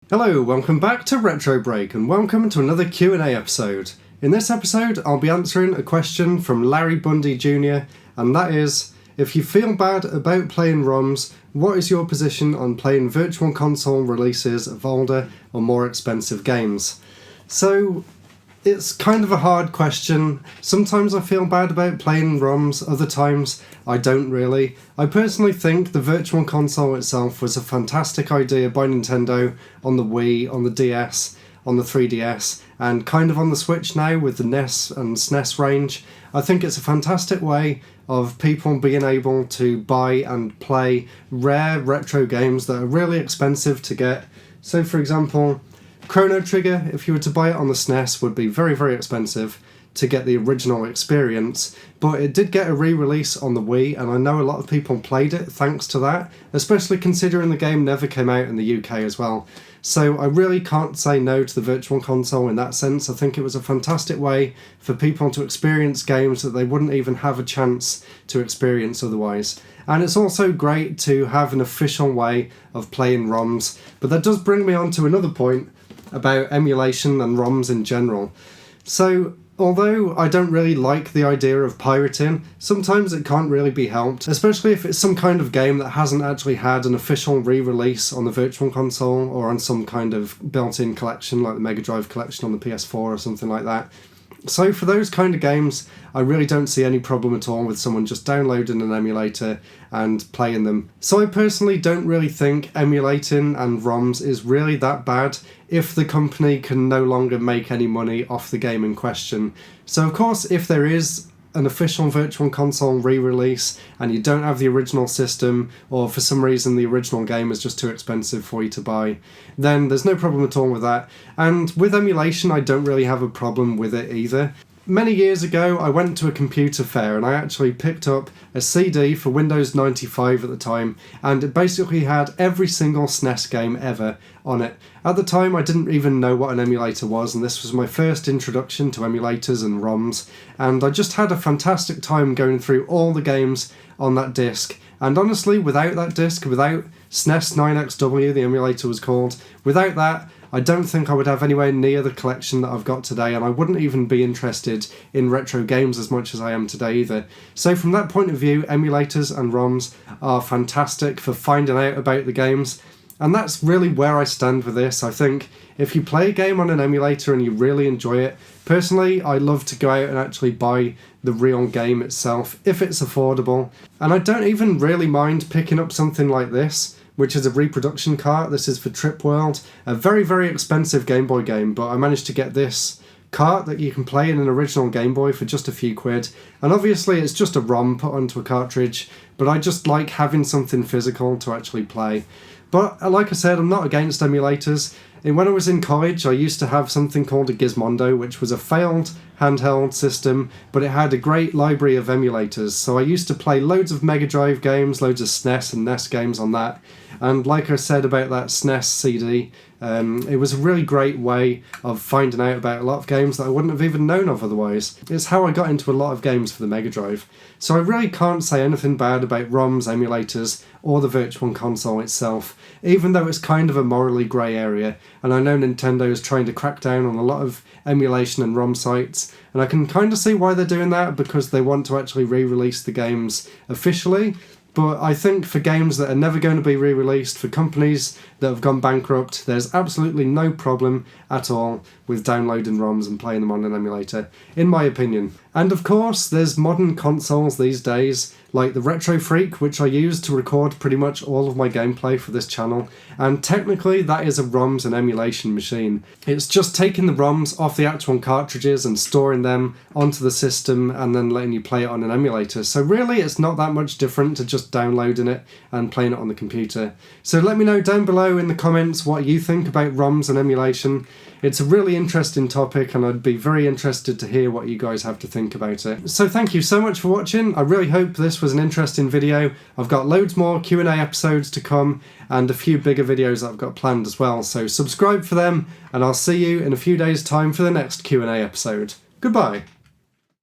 Hello, welcome back to RetroBreak and welcome to another Q&A episode. In this episode, I'll be answering a question from Larry Bundy Jr. and that is, if you feel bad about playing ROMs, what is your position on playing Virtual Console releases of older or more expensive games? So, it's kind of a hard question. Sometimes I feel bad about playing ROMs, other times I don't really. I personally think the Virtual Console itself was a fantastic idea by Nintendo on the Wii, on the DS, on the 3DS, and kind of on the Switch now with the NES and SNES range. I think it's a fantastic way of people being able to buy and play rare retro games that are really expensive to get. So for example, Chrono Trigger, if you were to buy it on the SNES, would be very, very expensive to get the original experience, but it did get a re-release on the Wii, and I know a lot of people played it thanks to that, especially considering the game never came out in the UK as well. So I really can't say no to the Virtual Console in that sense. I think it was a fantastic way for people to experience games that they wouldn't even have a chance to experience otherwise. And it's also great to have an official way of playing ROMs, but that does bring me on to another point about emulation and ROMs in general. So, although I don't really like the idea of pirating, sometimes it can't really be helped, especially if it's some kind of game that hasn't actually had an official re-release on the Virtual Console or on some kind of built-in collection like the Mega Drive collection on the PS4 or something like that. So for those kind of games, I really don't see any problem at all with someone just downloading an emulator and playing them. So I personally don't really think emulating and ROMs is really that bad if the company can no longer make any money off the game in question. So of course, if there is an official Virtual Console re-release and you don't have the original system, or for some reason the original game is just too expensive for you to buy, then there's no problem at all with that. And with emulation, I don't really have a problem with it either. Many years ago, I went to a computer fair and I actually picked up a CD for Windows 95 at the time, and it basically had every single SNES game ever on it. At the time, I didn't even know what an emulator was, and this was my first introduction to emulators and ROMs, and I just had a fantastic time going through all the games on that disc. And honestly, without that disc, without SNES 9XW, the emulator was called, without that, I don't think I would have anywhere near the collection that I've got today, and I wouldn't even be interested in retro games as much as I am today either. So from that point of view, emulators and ROMs are fantastic for finding out about the games, and that's really where I stand with this. I think if you play a game on an emulator and you really enjoy it, personally I love to go out and actually buy the real game itself if it's affordable. And I don't even really mind picking up something like this, which is a reproduction cart. This is for Trip World, a very, very expensive Game Boy game, but I managed to get this cart that you can play in an original Game Boy for just a few quid. And obviously it's just a ROM put onto a cartridge, but I just like having something physical to actually play. But like I said, I'm not against emulators. And when I was in college, I used to have something called a Gizmondo, which was a failed handheld system, but it had a great library of emulators. So I used to play loads of Mega Drive games, loads of SNES and NES games on that. And like I said about that SNES CD, it was a really great way of finding out about a lot of games that I wouldn't have even known of otherwise. It's how I got into a lot of games for the Mega Drive. So I really can't say anything bad about ROMs, emulators, or the Virtual Console itself, even though it's kind of a morally grey area. And I know Nintendo is trying to crack down on a lot of emulation and ROM sites, and I can kind of see why they're doing that, because they want to actually re-release the games officially. But I think for games that are never going to be re-released, for companies that have gone bankrupt, there's absolutely no problem at all with downloading ROMs and playing them on an emulator, in my opinion. And of course, there's modern consoles these days, like the RetroBreak, which I use to record pretty much all of my gameplay for this channel, and technically that is a ROMs and emulation machine. It's just taking the ROMs off the actual cartridges and storing them onto the system and then letting you play it on an emulator. So really it's not that much different to just downloading it and playing it on the computer. So let me know down below in the comments what you think about ROMs and emulation. It's a really interesting topic and I'd be very interested to hear what you guys have to think about it. So thank you so much for watching. I really hope this was an interesting video. I've got loads more Q&A episodes to come and a few bigger videos that I've got planned as well. So subscribe for them and I'll see you in a few days' time for the next Q&A episode. Goodbye.